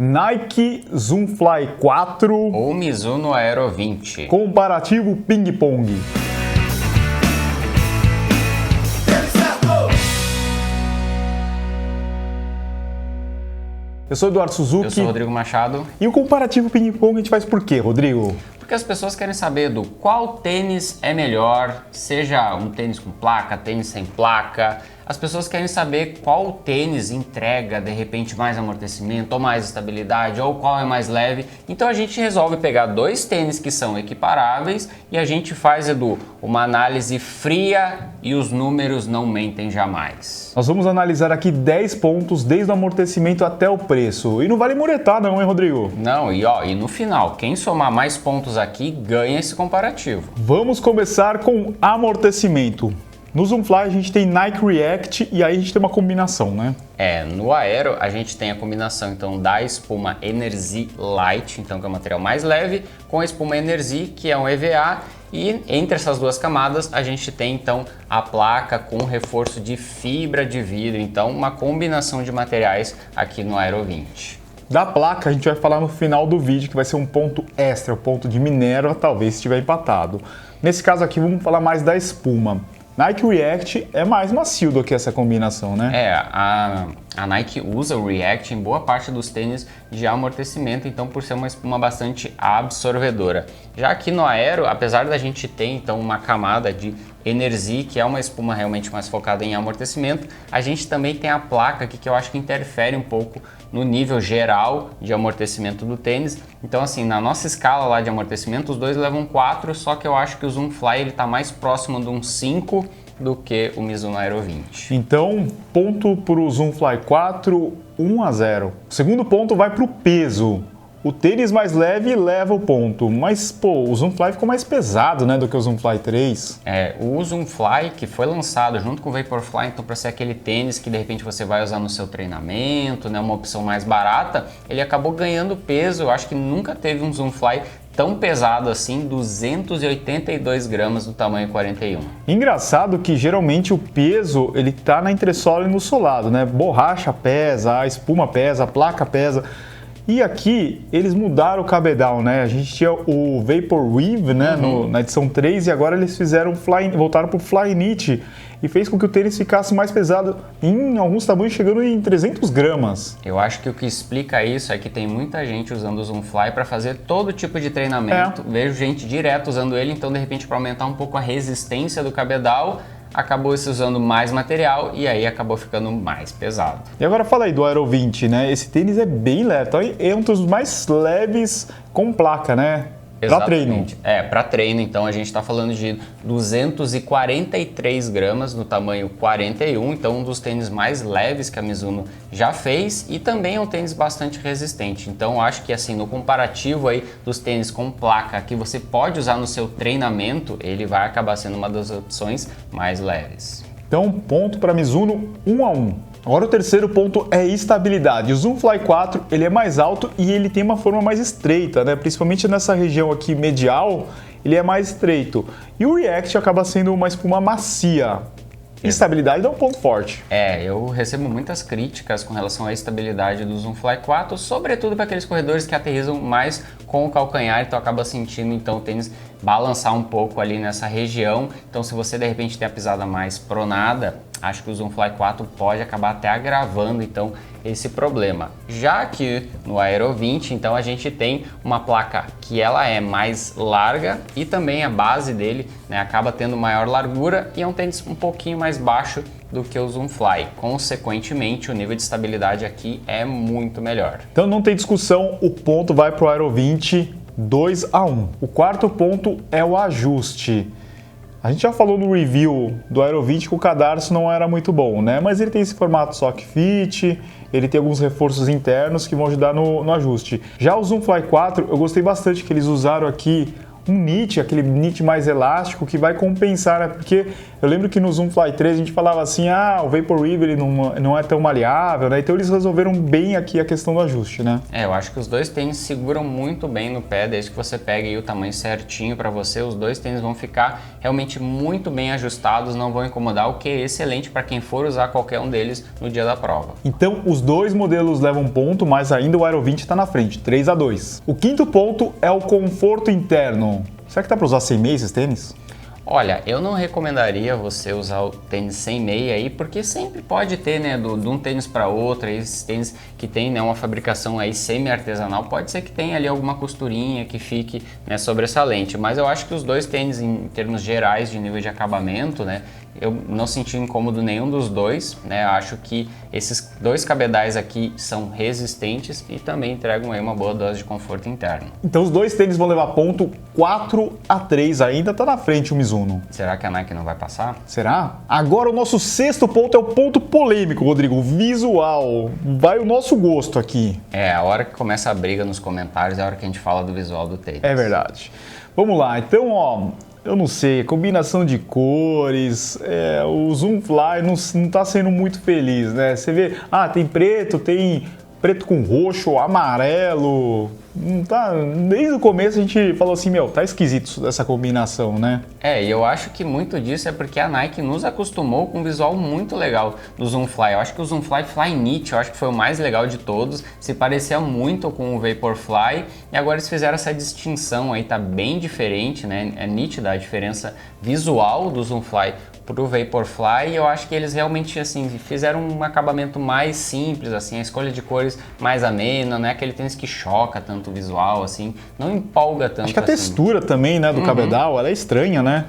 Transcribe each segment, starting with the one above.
Nike Zoom Fly 4 ou Mizuno Aero 20. Comparativo ping-pong. Eu sou Eduardo Suzuki. Eu sou Rodrigo Machado. E o comparativo ping-pong a gente faz por quê, Rodrigo? Porque as pessoas querem saber do qual tênis é melhor, seja um tênis com placa, tênis sem placa. As pessoas querem saber qual tênis entrega, de repente, mais amortecimento ou mais estabilidade, ou qual é mais leve. Então a gente resolve pegar dois tênis que são equiparáveis e a gente faz, Edu, uma análise fria e os números não mentem jamais. Nós vamos analisar aqui 10 pontos, desde o amortecimento até o preço. E não vale muretar não, hein, Rodrigo? Não, e no final, quem somar mais pontos aqui ganha esse comparativo. Vamos começar com amortecimento. No Zoom Fly a gente tem Nike React e aí a gente tem uma combinação, né? No Aero a gente tem a combinação então da espuma Energy Light, então que é o material mais leve, com a espuma Energy, que é um EVA, e entre essas duas camadas a gente tem então a placa com reforço de fibra de vidro, então uma combinação de materiais aqui no Aero 20. Da placa a gente vai falar no final do vídeo, que vai ser um ponto extra, o ponto de Minerva, talvez estiver empatado. Nesse caso aqui vamos falar mais da espuma. Nike React é mais macio do que essa combinação, né? A Nike usa o React em boa parte dos tênis de amortecimento, então por ser uma espuma bastante absorvedora. Já aqui no Aero, apesar da gente ter então uma camada de Energy, que é uma espuma realmente mais focada em amortecimento, a gente também tem a placa aqui que eu acho que interfere um pouco no nível geral de amortecimento do tênis. Então assim, na nossa escala lá de amortecimento, os dois levam 4, só que eu acho que o Zoom Fly ele tá mais próximo de um 5 do que o Mizuno Aero 20. Então, ponto para o Zoom Fly 4, 1-0. O segundo ponto vai para o peso. O tênis mais leve leva o ponto, mas pô, o Zoom Fly ficou mais pesado, né, do que o Zoom Fly 3. O Zoom Fly, que foi lançado junto com o Vaporfly, então para ser aquele tênis que de repente você vai usar no seu treinamento, né, uma opção mais barata, ele acabou ganhando peso. Eu acho que nunca teve um Zoom Fly tão pesado assim, 282 gramas do tamanho 41. Engraçado que geralmente o peso ele tá na entressola e no solado, né? Borracha pesa, a espuma pesa, a placa pesa. E aqui eles mudaram o cabedal, né? A gente tinha o Vaporweave, né, na edição 3, e agora eles voltaram para o Flyknit e fez com que o tênis ficasse mais pesado, em alguns tamanhos chegando em 300 gramas. Eu acho que o que explica isso é que tem muita gente usando o Zoom Fly para fazer todo tipo de treinamento. Vejo gente direto usando ele, então de repente para aumentar um pouco a resistência do cabedal, acabou se usando mais material e aí acabou ficando mais pesado. E agora fala aí do Aero 20, né? Esse tênis é bem leve, então é um dos mais leves com placa, né? Para treino. Para treino, então a gente está falando de 243 gramas no tamanho 41, então um dos tênis mais leves que a Mizuno já fez e também é um tênis bastante resistente. Então acho que assim, no comparativo aí dos tênis com placa que você pode usar no seu treinamento, ele vai acabar sendo uma das opções mais leves. Então ponto para Mizuno, 1-1. Agora o terceiro ponto é estabilidade. O Zoom Fly 4 ele é mais alto e ele tem uma forma mais estreita, né? Principalmente nessa região aqui medial, ele é mais estreito. E o React acaba sendo uma espuma macia. Estabilidade é um ponto forte. Eu recebo muitas críticas com relação à estabilidade do Zoom Fly 4, sobretudo para aqueles corredores que aterrissam mais com o calcanhar, então acaba sentindo então o tênis balançar um pouco ali nessa região. Então se você de repente tem a pisada mais pronada, acho que o Zoom Fly 4 pode acabar até agravando então esse problema. Já que no Aero 20, então a gente tem uma placa que ela é mais larga e também a base dele, né, acaba tendo maior largura e é um tênis um pouquinho mais baixo do que o Zoom Fly. Consequentemente, o nível de estabilidade aqui é muito melhor. Então não tem discussão, o ponto vai para o Aero 20, 2-1. O quarto ponto é o ajuste. A gente já falou no review do Aero 20 que o cadarço não era muito bom, né? Mas ele tem esse formato sock fit, ele tem alguns reforços internos que vão ajudar no ajuste. Já o Zoom Fly 4, eu gostei bastante que eles usaram aqui um knit, aquele knit mais elástico que vai compensar, né? Porque Eu lembro que no Zoom Fly 3 a gente falava assim, o Vapor River não é tão maleável, né? Então eles resolveram bem aqui a questão do ajuste, né? Eu acho que os dois tênis seguram muito bem no pé, desde que você pegue aí o tamanho certinho para você, os dois tênis vão ficar realmente muito bem ajustados, não vão incomodar, o que é excelente para quem for usar qualquer um deles no dia da prova. Então os dois modelos levam ponto, mas ainda o Aero 20 está na frente, 3-2. O quinto ponto é o conforto interno. Será que dá para usar sem meia esses tênis? Olha, eu não recomendaria você usar o tênis sem meia aí, porque sempre pode ter, né, de um tênis para outro, esses tênis que tem, né, uma fabricação aí semi-artesanal, pode ser que tenha ali alguma costurinha que fique, né, sobressalente, mas eu acho que os dois tênis em termos gerais de nível de acabamento, né, eu não senti incômodo nenhum dos dois, né, acho que esses dois cabedais aqui são resistentes e também entregam aí uma boa dose de conforto interno. Então os dois tênis vão levar ponto, 4-3, ainda tá na frente o Mizuno. Será que a Nike não vai passar? Será? Agora o nosso sexto ponto é o ponto polêmico, Rodrigo, visual. Vai o nosso gosto aqui. A hora que começa a briga nos comentários é a hora que a gente fala do visual do tênis. É verdade. Vamos lá, então, eu não sei, combinação de cores, o Zoom Fly não tá sendo muito feliz, né? Você vê, tem preto com roxo, amarelo, não tá, desde o começo a gente falou assim, tá esquisito essa combinação, né? E eu acho que muito disso é porque a Nike nos acostumou com um visual muito legal do Zoom Fly. Eu acho que o Zoom Fly Flyknit, eu acho que foi o mais legal de todos, se parecia muito com o Vaporfly e agora eles fizeram essa distinção aí, tá bem diferente, né? É nítida a diferença visual do Zoom Fly pro Vaporfly e eu acho que eles realmente assim fizeram um acabamento mais simples, assim, a escolha de cores mais amena, não é aquele tênis que choca tanto o visual, assim, não empolga tanto. Acho que a textura também, né, do cabedal, ela é estranha, né?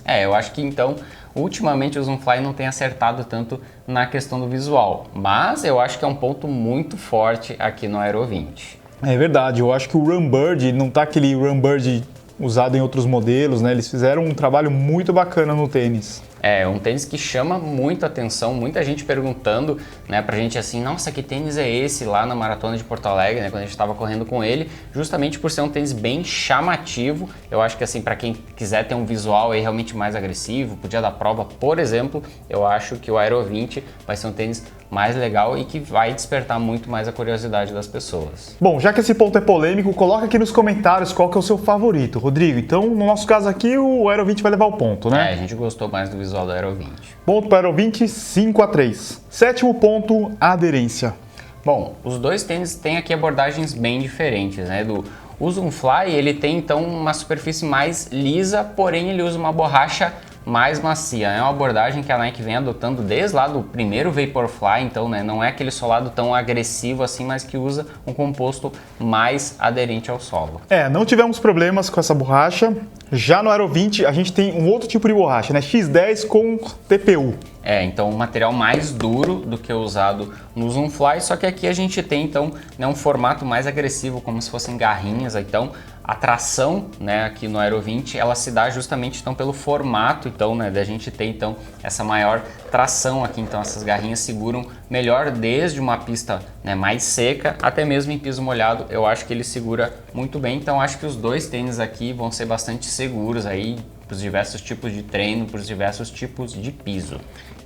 Eu acho que então, ultimamente o Zoom Fly não tem acertado tanto na questão do visual, mas eu acho que é um ponto muito forte aqui no Aero 20. É verdade, eu acho que o Runbird não tá aquele Runbird usado em outros modelos, né? Eles fizeram um trabalho muito bacana no tênis. Um tênis que chama muito atenção, muita gente perguntando, né, pra gente assim, nossa, que tênis é esse lá na Maratona de Porto Alegre, né, quando a gente estava correndo com ele, justamente por ser um tênis bem chamativo. Eu acho que assim, para quem quiser ter um visual aí realmente mais agressivo, pro dia da prova, por exemplo, eu acho que o Aero 20 vai ser um tênis mais legal e que vai despertar muito mais a curiosidade das pessoas. Bom, já que esse ponto é polêmico, coloca aqui nos comentários qual que é o seu favorito, Rodrigo. Então, no nosso caso aqui, o Aero 20 vai levar o ponto, né? A gente gostou mais do visual do Aero 20. Ponto para o Aero 20, 5-3. Sétimo ponto, aderência. Bom, os dois tênis têm aqui abordagens bem diferentes, né? O Zoom Fly, ele tem então uma superfície mais lisa, porém ele usa uma borracha mais macia. É uma abordagem que a Nike vem adotando desde lá do primeiro Vaporfly, então, né, não é aquele solado tão agressivo assim, mas que usa um composto mais aderente ao solo. Não tivemos problemas com essa borracha. Já no Aero 20 a gente tem um outro tipo de borracha, né? X10 com TPU. Então um material mais duro do que o usado no Zoom Fly, só que aqui a gente tem então, né, um formato mais agressivo, como se fossem garrinhas. Então a tração, né, aqui no Aero 20, ela se dá justamente então pelo formato, então, né, da gente ter então essa maior tração aqui. Então essas garrinhas seguram melhor desde uma pista, né, mais seca até mesmo em piso molhado. Eu acho que ele segura muito bem, então acho que os dois tênis aqui vão ser bastante seguros aí para os diversos tipos de treino, para os diversos tipos de piso.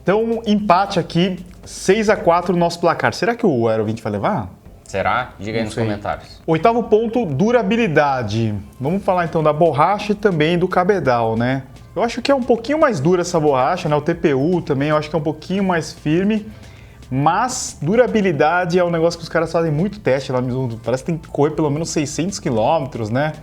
Então, empate aqui, 6-4 no nosso placar. Será que o Aero 20 vai levar? Será? Diga aí nos comentários. Oitavo ponto, durabilidade. Vamos falar então da borracha e também do cabedal, né? Eu acho que é um pouquinho mais dura essa borracha, né? O TPU também eu acho que é um pouquinho mais firme. Mas durabilidade é um negócio que os caras fazem muito teste lá. Parece que tem que correr pelo menos 600 km, né?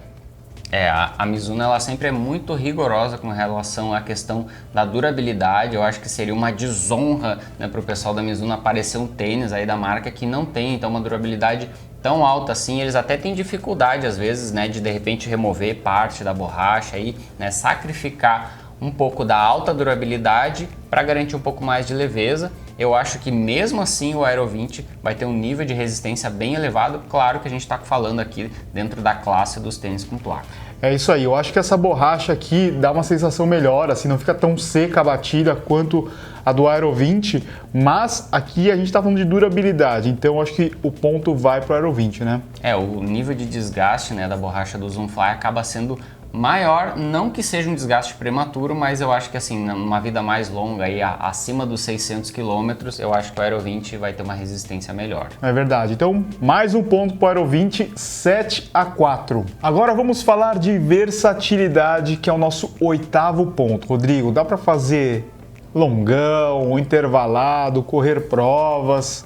A Mizuno ela sempre é muito rigorosa com relação à questão da durabilidade. Eu acho que seria uma desonra, né, para o pessoal da Mizuno aparecer um tênis aí da marca que não tem então uma durabilidade tão alta assim. Eles até têm dificuldade às vezes, né, de repente remover parte da borracha e, né, sacrificar um pouco da alta durabilidade para garantir um pouco mais de leveza. Eu acho que mesmo assim o Aero 20 vai ter um nível de resistência bem elevado. Claro que a gente está falando aqui dentro da classe dos tênis com placa. É isso aí, eu acho que essa borracha aqui dá uma sensação melhor, assim, não fica tão seca a batida quanto a do Aero 20, mas aqui a gente está falando de durabilidade, então eu acho que o ponto vai para o Aero 20, né? O nível de desgaste, né, da borracha do Zoom Fly acaba sendo maior, não que seja um desgaste prematuro, mas eu acho que assim, numa vida mais longa, aí, acima dos 600 km, eu acho que o Aero 20 vai ter uma resistência melhor. É verdade. Então, mais um ponto para o Aero 20, 7-4. Agora vamos falar de versatilidade, que é o nosso 8º ponto. Rodrigo, dá para fazer longão, intervalado, correr provas.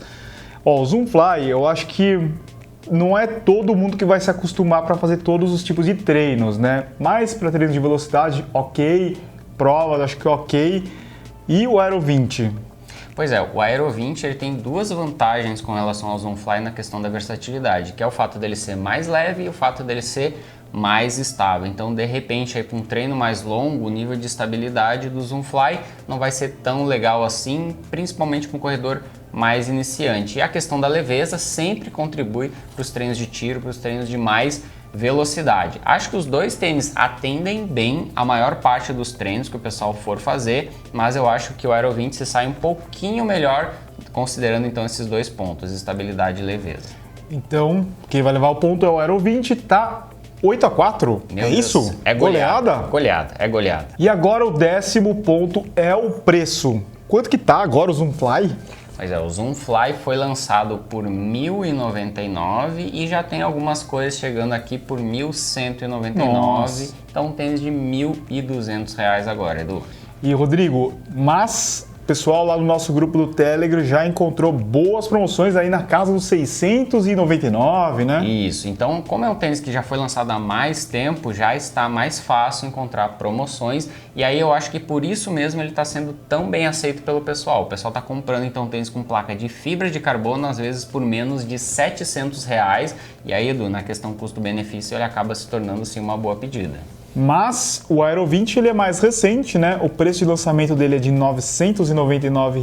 Ó, o Zoomfly, eu acho que não é todo mundo que vai se acostumar para fazer todos os tipos de treinos, né? Mas para treinos de velocidade, ok. Provas, acho que ok. E o Aero 20? Pois é, o Aero 20 ele tem duas vantagens com relação ao Zoomfly na questão da versatilidade, que é o fato dele ser mais leve e o fato dele ser mais estável. Então, de repente, para um treino mais longo, o nível de estabilidade do Zoomfly não vai ser tão legal assim, principalmente com o corredor mais iniciante. E a questão da leveza sempre contribui para os treinos de tiro, para os treinos de mais velocidade. Acho que os dois tênis atendem bem a maior parte dos treinos que o pessoal for fazer, mas eu acho que o Aero 20 se sai um pouquinho melhor, considerando então esses dois pontos, estabilidade e leveza. Então, quem vai levar o ponto é o Aero 20, tá 8-4? Meu é Deus. isso? É goleada? Goleada, é goleada. E agora o 10º ponto é o preço. Quanto que tá agora o Zoomfly? Pois é, o Zoomfly foi lançado por R$ 1.099 e já tem algumas coisas chegando aqui por R$ 1.199. Então, um tênis de R$ 1.200 agora, Edu. E Rodrigo, mas o pessoal lá no nosso grupo do Telegram já encontrou boas promoções aí na casa dos 699, né? Isso, então como é um tênis que já foi lançado há mais tempo, já está mais fácil encontrar promoções e aí eu acho que por isso mesmo ele está sendo tão bem aceito pelo pessoal. O pessoal está comprando então tênis com placa de fibra de carbono, às vezes por menos de R$ 700. E aí, Edu, na questão custo-benefício, ele acaba se tornando sim uma boa pedida. Mas o Aero 20 ele é mais recente, né? O preço de lançamento dele é de R$ 999.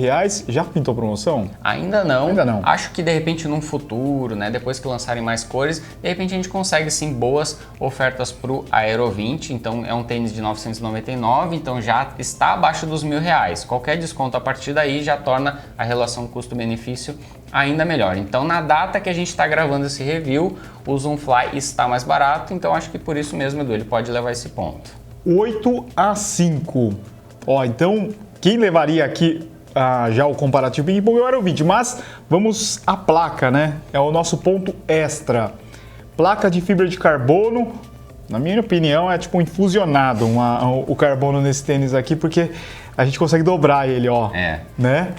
Já pintou promoção? Ainda não. Ainda não. Acho que de repente num futuro, né? Depois que lançarem mais cores, de repente a gente consegue sim boas ofertas para o Aero 20. Então é um tênis de R$ 999, então já está abaixo dos R$ 1.000. Qualquer desconto a partir daí já torna a relação custo-benefício ainda melhor. Então na data que a gente está gravando esse review, o Zoomfly está mais barato, então acho que por isso mesmo, Edu, ele pode levar esse ponto. 8-5. Ó, então quem levaria aqui já o comparativo ping-pong é o Aero 20, mas vamos à placa, né? É o nosso ponto extra. Placa de fibra de carbono, na minha opinião, é tipo infusionado o carbono nesse tênis aqui, porque a gente consegue dobrar ele, ó. Né?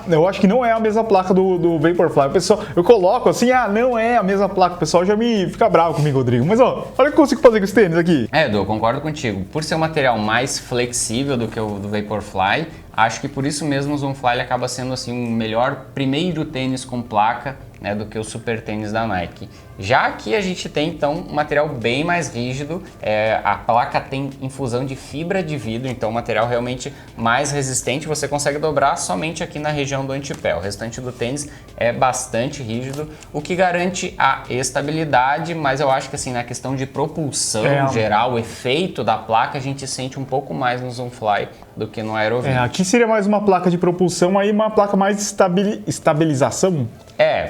Eu acho que não é a mesma placa do Vaporfly. O pessoal, eu coloco assim, não é a mesma placa. O pessoal já me fica bravo comigo, Rodrigo. Mas ó, olha o que eu consigo fazer com esse tênis aqui. Edu, eu concordo contigo. Por ser um material mais flexível do que o do Vaporfly, acho que por isso mesmo o Zoomfly ele acaba sendo assim um melhor primeiro tênis com placa, né, do que o super tênis da Nike. Já aqui a gente tem então um material bem mais rígido, a placa tem infusão de fibra de vidro, então um material realmente mais resistente, você consegue dobrar somente aqui na região do antepé. O restante do tênis é bastante rígido, o que garante a estabilidade, mas eu acho que assim na questão de propulsão geral, o efeito da placa a gente sente um pouco mais no Zoomfly do que no Aero 20. Aqui seria mais uma placa de propulsão, aí uma placa mais de estabilização.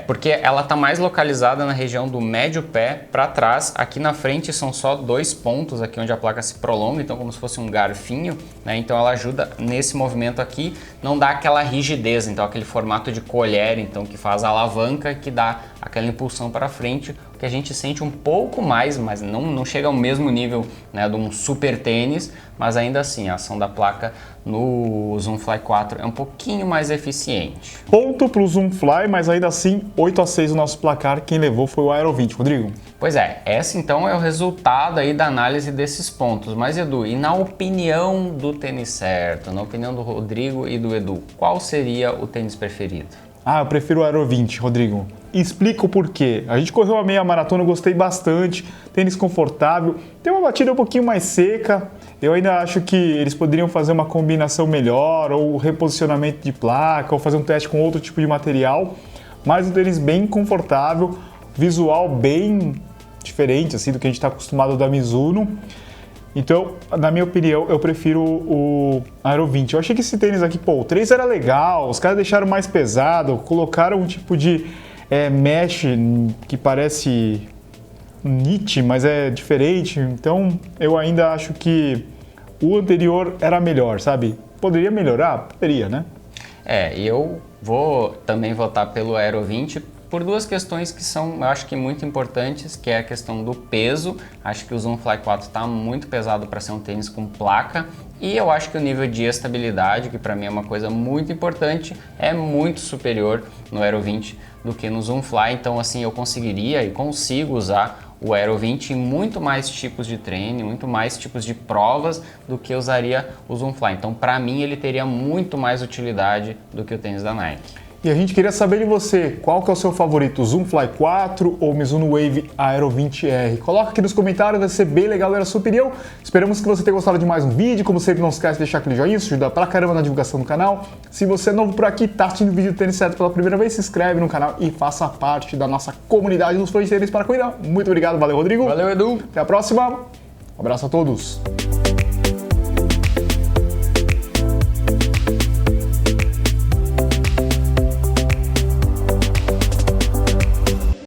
Porque ela está mais localizada na região do médio pé para trás. Aqui na frente são só 2 pontos aqui onde a placa se prolonga, então como se fosse um garfinho, né? Então ela ajuda nesse movimento aqui, não dá aquela rigidez, então aquele formato de colher, então que faz a alavanca que dá aquela impulsão para frente, que a gente sente um pouco mais, mas não chega ao mesmo nível, né, de um super tênis, mas ainda assim a ação da placa no Zoomfly 4 é um pouquinho mais eficiente. Ponto para o Zoomfly, mas ainda assim 8-6 o nosso placar, quem levou foi o Aero 20, Rodrigo. Pois é, esse então é o resultado aí da análise desses pontos. Mas Edu, e na opinião do tênis certo, na opinião do Rodrigo e do Edu, qual seria o tênis preferido? Eu prefiro o Aero 20, Rodrigo. Explico o porquê. A gente correu a meia maratona, eu gostei bastante, tênis confortável, tem uma batida um pouquinho mais seca. Eu ainda acho que eles poderiam fazer uma combinação melhor, ou reposicionamento de placa, ou fazer um teste com outro tipo de material. Mas um tênis bem confortável, visual bem diferente assim, do que a gente está acostumado da Mizuno. Então, na minha opinião, eu prefiro o Aero 20. Eu achei que esse tênis aqui, o 3 era legal, os caras deixaram mais pesado, colocaram um tipo de mesh que parece Nietzsche, mas é diferente. Então eu ainda acho que o anterior era melhor, sabe? Poderia melhorar? Poderia, né? E eu vou também votar pelo Aero 20 por duas questões que são, eu acho que muito importantes, que é a questão do peso. Acho que o Zoom Fly 4 está muito pesado para ser um tênis com placa, e eu acho que o nível de estabilidade, que para mim é uma coisa muito importante, é muito superior no Aero 20 do que no Zoom Fly. Então assim, eu conseguiria e consigo usar o Aero 20 em muito mais tipos de treino, muito mais tipos de provas do que usaria o Zoom Fly. Então para mim ele teria muito mais utilidade do que o tênis da Nike. E a gente queria saber de você, qual que é o seu favorito, Zoom Fly 4 ou Mizuno Wave Aero 20R? Coloca aqui nos comentários, vai ser bem legal ver a sua opinião. Esperamos que você tenha gostado de mais um vídeo. Como sempre, não esquece de deixar aquele joinha, isso ajuda pra caramba na divulgação do canal. Se você é novo por aqui, tá assistindo o vídeo do Tênis Certo pela primeira vez, se inscreve no canal e faça parte da nossa comunidade dos fãs de tênis para cuidar. Muito obrigado, valeu Rodrigo. Valeu, Edu. Até a próxima, um abraço a todos.